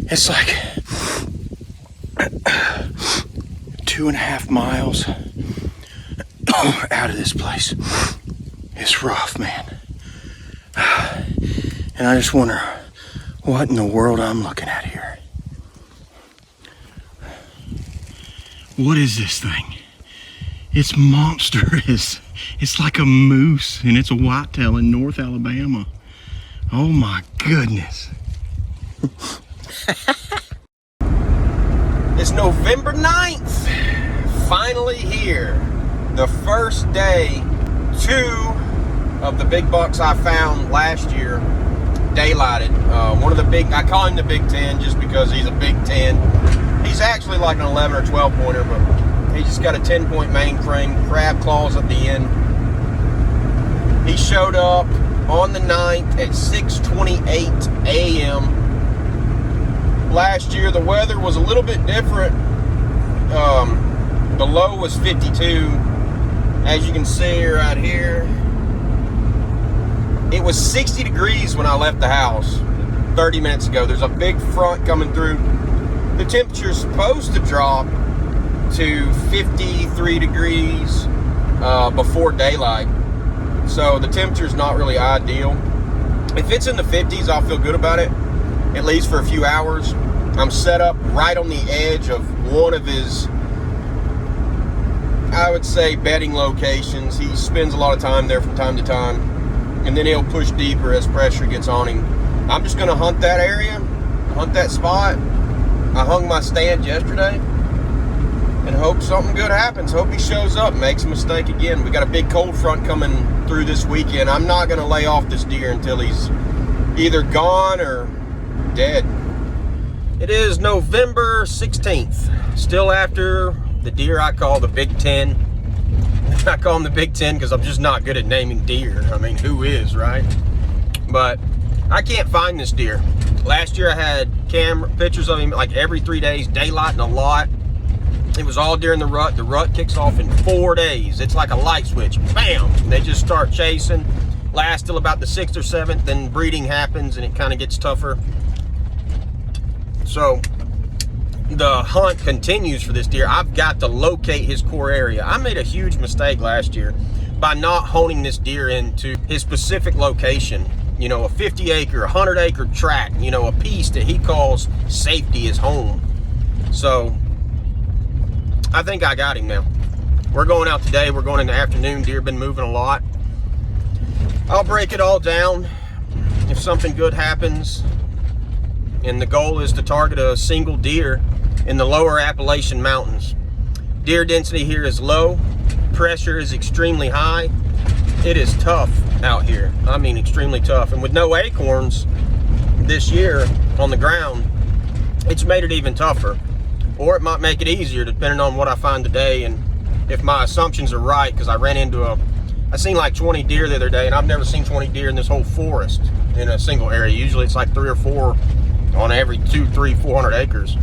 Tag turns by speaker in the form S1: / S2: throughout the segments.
S1: It's like 2.5 miles out of this place. It's rough, man. And I just wonder what in the world I'm looking at here. What is this thing? It's monstrous. It's like a moose, and it's a whitetail in North Alabama. Oh my goodness. It's November 9th. Finally here. The first day 2 of the big bucks I found last year daylighted. One of the big, I call him the Big 10 just because he's a Big 10. He's actually like an 11 or 12 pointer, but he just got a 10-point mainframe, crab claws at the end. He showed up on the 9th at 6:28 a.m. Last year, the weather was a little bit different. The low was 52. As you can see right here, it was 60 degrees when I left the house 30 minutes ago. There's a big front coming through. The temperature is supposed to drop to 53 degrees before daylight. So the temperature is not really ideal. If it's in the 50s, I'll feel good about it, at least for a few hours. I'm set up right on the edge of one of his, I would say, bedding locations. He spends a lot of time there from time to time, and then he'll push deeper as pressure gets on him. I'm just gonna hunt that area, hunt that spot. I hung my stand yesterday and hope something good happens. Hope he shows up and makes a mistake again. We got a big cold front coming through this weekend. I'm not gonna lay off this deer until he's either gone or dead. It is November 16th, still after the deer I call the Big 10. I call him the Big 10 because I'm just not good at naming deer. I mean, who is, right? But I can't find this deer. Last year I had camera pictures of him like every 3 days, daylighting a lot. It was all during the rut. The rut kicks off in 4 days. It's like a light switch. Bam! They just start chasing. Last till about the 6th or 7th, then breeding happens and it kind of gets tougher. So the hunt continues for this deer. I've got to locate his core area. I made a huge mistake last year by not honing this deer into his specific location. You know, a 50-acre, 100-acre tract, you know, a piece that he calls safety his home. So I think I got him now. We're going out today. We're going in the afternoon. Deer been moving a lot. I'll break it all down if something good happens. And the goal is to target a single deer in the lower Appalachian Mountains. Deer density here is low. Pressure is extremely high. It is tough out here. I mean, extremely tough. And with no acorns this year on the ground, it's made it even tougher. Or it might make it easier depending on what I find today and if my assumptions are right, because I ran into I seen like 20 deer the other day, and I've never seen 20 deer in this whole forest in a single area. Usually it's like 3 or 4 on every 200, 300, 400 acres.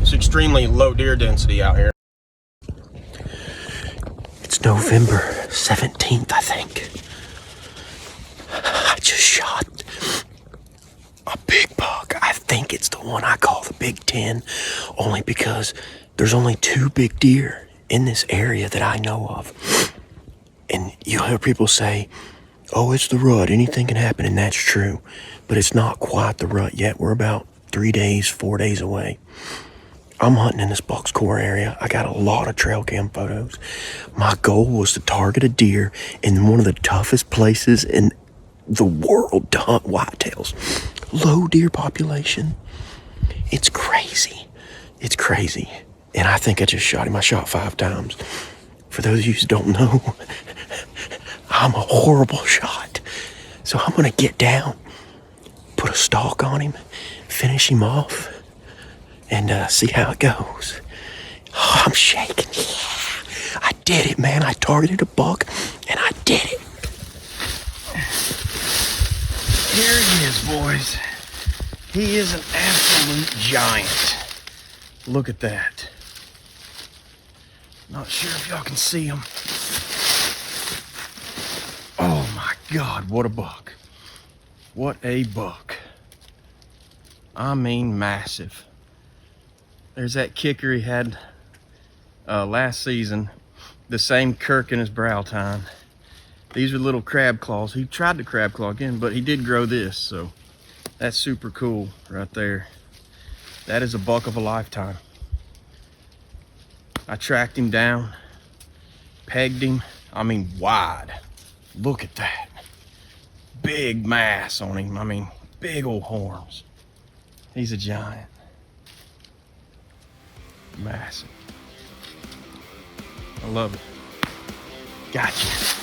S1: It's extremely low deer density out here. It's November 17th, I think. I just shot a big buck. I think it's the one I call the Big 10, only because there's only 2 big deer in this area that I know of. And you'll hear people say, oh, it's the rut, anything can happen, and that's true. But it's not quite the rut yet. We're about 3 days, 4 days away. I'm hunting in this buck's core area. I got a lot of trail cam photos. My goal was to target a deer in one of the toughest places in the world to hunt whitetails. Low deer population. It's crazy. It's crazy. And I think I just shot him. I shot 5 times. For those of you who don't know, I'm a horrible shot. So I'm going to get down, put a stalk on him, finish him off, and see how it goes. Oh, I'm shaking. Yeah, I did it, man. I targeted a buck, and I did it. Here he is, boys. He is an absolute giant. Look at that. Not sure if y'all can see him. Oh my God, what a buck. What a buck. I mean massive. There's that kicker he had last season, the same Kirk in his brow tine. These are little crab claws. He tried to crab claw again, but he did grow this, so that's super cool right there. That is a buck of a lifetime. I tracked him down, pegged him, I mean wide. Look at that. Big mass on him, I mean big old horns. He's a giant. Massive. I love it. Gotcha.